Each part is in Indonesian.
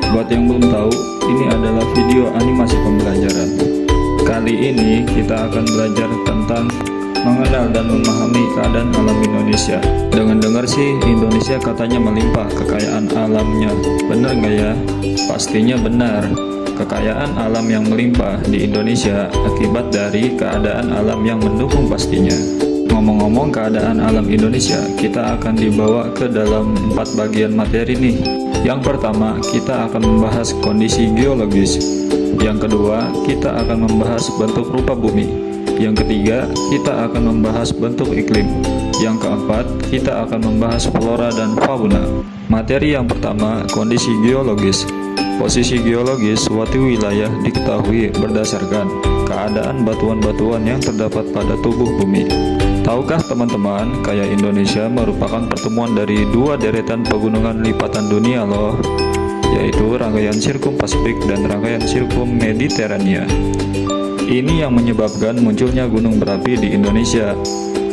Buat yang belum tahu, ini adalah video animasi pembelajaran. Kali ini kita akan belajar tentang mengenal dan memahami keadaan alam Indonesia. Dengar-dengar sih Indonesia katanya melimpah kekayaan alamnya. Bener nggak ya? Pastinya benar. Kekayaan alam yang melimpah di Indonesia akibat dari keadaan alam yang mendukung pastinya. Ngomong-ngomong keadaan alam Indonesia, kita akan dibawa ke dalam 4 bagian materi nih. Yang pertama, kita akan membahas kondisi geologis. Yang kedua, kita akan membahas bentuk rupa bumi. Yang ketiga, kita akan membahas bentuk iklim. Yang keempat, kita akan membahas flora dan fauna. Materi yang pertama, kondisi geologis. Posisi geologis suatu wilayah diketahui berdasarkan keadaan batuan-batuan yang terdapat pada tubuh bumi. Tahukah teman-teman, kaya Indonesia merupakan pertemuan dari 2 deretan pegunungan lipatan dunia loh, yaitu rangkaian Sirkum Pasifik dan rangkaian Sirkum Mediterania. Ini yang menyebabkan munculnya gunung berapi di Indonesia.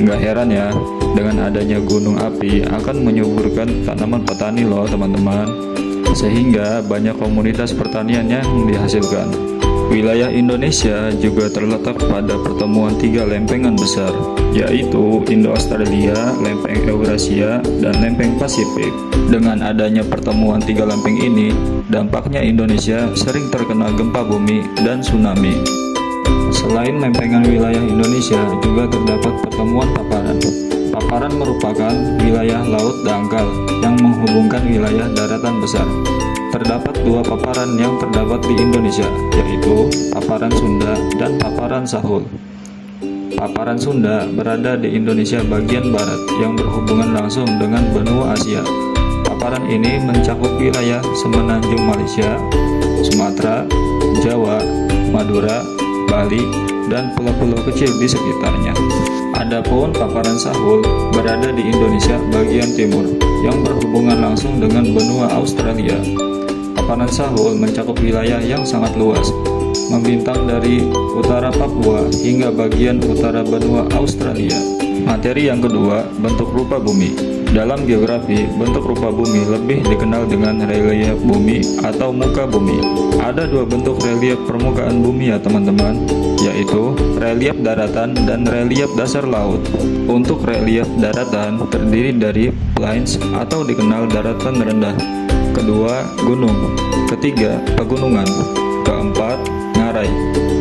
Nggak heran ya, dengan adanya gunung api akan menyuburkan tanaman petani loh teman-teman, sehingga banyak komunitas pertanian yang dihasilkan. Wilayah Indonesia juga terletak pada pertemuan 3 lempengan besar, yaitu Indo-Australia, lempeng Eurasia, dan lempeng Pasifik. Dengan adanya pertemuan 3 lempeng ini, dampaknya Indonesia sering terkena gempa bumi dan tsunami. Selain lempengan wilayah Indonesia, juga terdapat pertemuan paparan. Paparan merupakan wilayah laut dangkal yang menghubungkan wilayah daratan besar. Terdapat 2 paparan yang terdapat di Indonesia, yaitu paparan Sunda dan paparan Sahul. Paparan Sunda berada di Indonesia bagian barat yang berhubungan langsung dengan benua Asia. Paparan ini mencakup wilayah semenanjung Malaysia, Sumatera, Jawa, Madura, Bali, dan pulau-pulau kecil di sekitarnya. Adapun paparan Sahul berada di Indonesia bagian timur yang berhubungan langsung dengan benua Australia. Paparan Sahul mencakup wilayah yang sangat luas, membintang dari utara Papua hingga bagian utara benua Australia. Materi yang kedua, bentuk rupa bumi. Dalam geografi, bentuk rupa bumi lebih dikenal dengan relief bumi atau muka bumi. Ada 2 bentuk relief permukaan bumi ya teman-teman, yaitu relief daratan dan relief dasar laut. Untuk relief daratan terdiri dari plains atau dikenal daratan rendah. Kedua, gunung. Ketiga, pegunungan. Keempat, ngarai.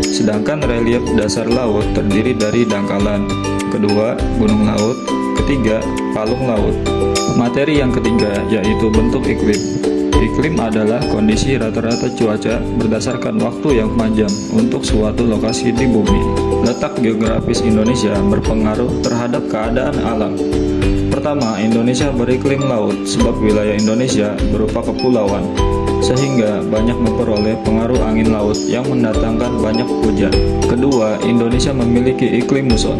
Sedangkan relief dasar laut terdiri dari dangkalan. Kedua, gunung laut. Ketiga, palung laut. Materi yang ketiga yaitu bentuk iklim. Iklim adalah kondisi rata-rata cuaca berdasarkan waktu yang panjang untuk suatu lokasi di bumi. Letak geografis Indonesia berpengaruh terhadap keadaan alam. Pertama, Indonesia beriklim laut sebab wilayah Indonesia berupa kepulauan, sehingga banyak memperoleh pengaruh angin laut yang mendatangkan banyak hujan. Kedua, Indonesia memiliki iklim muson,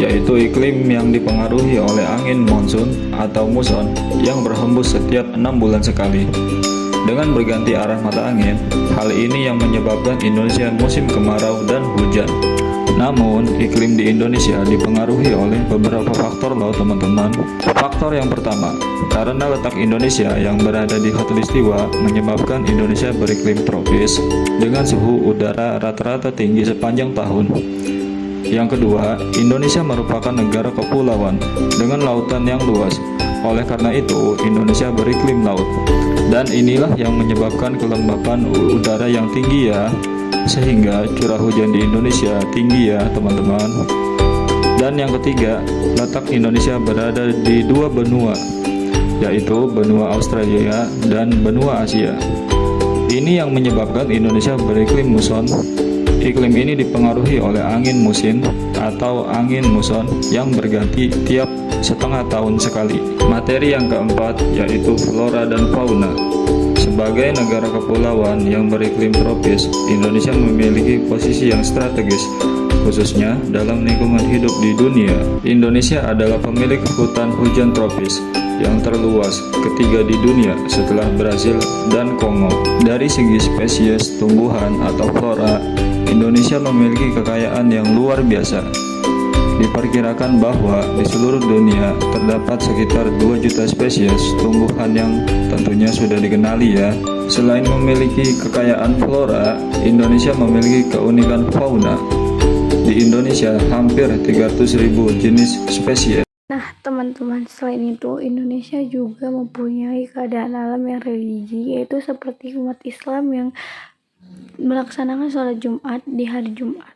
yaitu iklim yang dipengaruhi oleh angin monsun atau muson yang berhembus setiap 6 bulan sekali. Dengan berganti arah mata angin, hal ini yang menyebabkan Indonesia musim kemarau dan hujan. Namun, iklim di Indonesia dipengaruhi oleh beberapa faktor loh teman-teman. Faktor yang pertama, karena letak Indonesia yang berada di khatulistiwa menyebabkan Indonesia beriklim tropis dengan suhu udara rata-rata tinggi sepanjang tahun. Yang kedua, Indonesia merupakan negara kepulauan dengan lautan yang luas. Oleh karena itu, Indonesia beriklim laut. Dan inilah yang menyebabkan kelembapan udara yang tinggi ya, sehingga curah hujan di Indonesia tinggi ya teman-teman. Dan yang ketiga, letak Indonesia berada di 2 benua, yaitu benua Australia dan benua Asia. Ini yang menyebabkan Indonesia beriklim muson. Iklim ini dipengaruhi oleh angin musim atau angin muson yang berganti tiap setengah tahun sekali. Materi yang keempat yaitu flora dan fauna. Sebagai negara kepulauan yang beriklim tropis, Indonesia memiliki posisi yang strategis, khususnya dalam lingkungan hidup di dunia. Indonesia adalah pemilik hutan hujan tropis yang terluas ketiga di dunia setelah Brasil dan Kongo. Dari segi spesies tumbuhan atau flora, Indonesia memiliki kekayaan yang luar biasa. Diperkirakan bahwa di seluruh dunia terdapat sekitar 2 juta spesies tumbuhan yang tentunya sudah dikenali ya, Selain memiliki kekayaan flora, Indonesia memiliki keunikan fauna. Di Indonesia hampir 300.000 jenis spesies. Nah, teman-teman, selain itu Indonesia juga mempunyai keadaan alam yang religi, yaitu seperti umat Islam yang melaksanakan sholat Jumat di hari Jumat.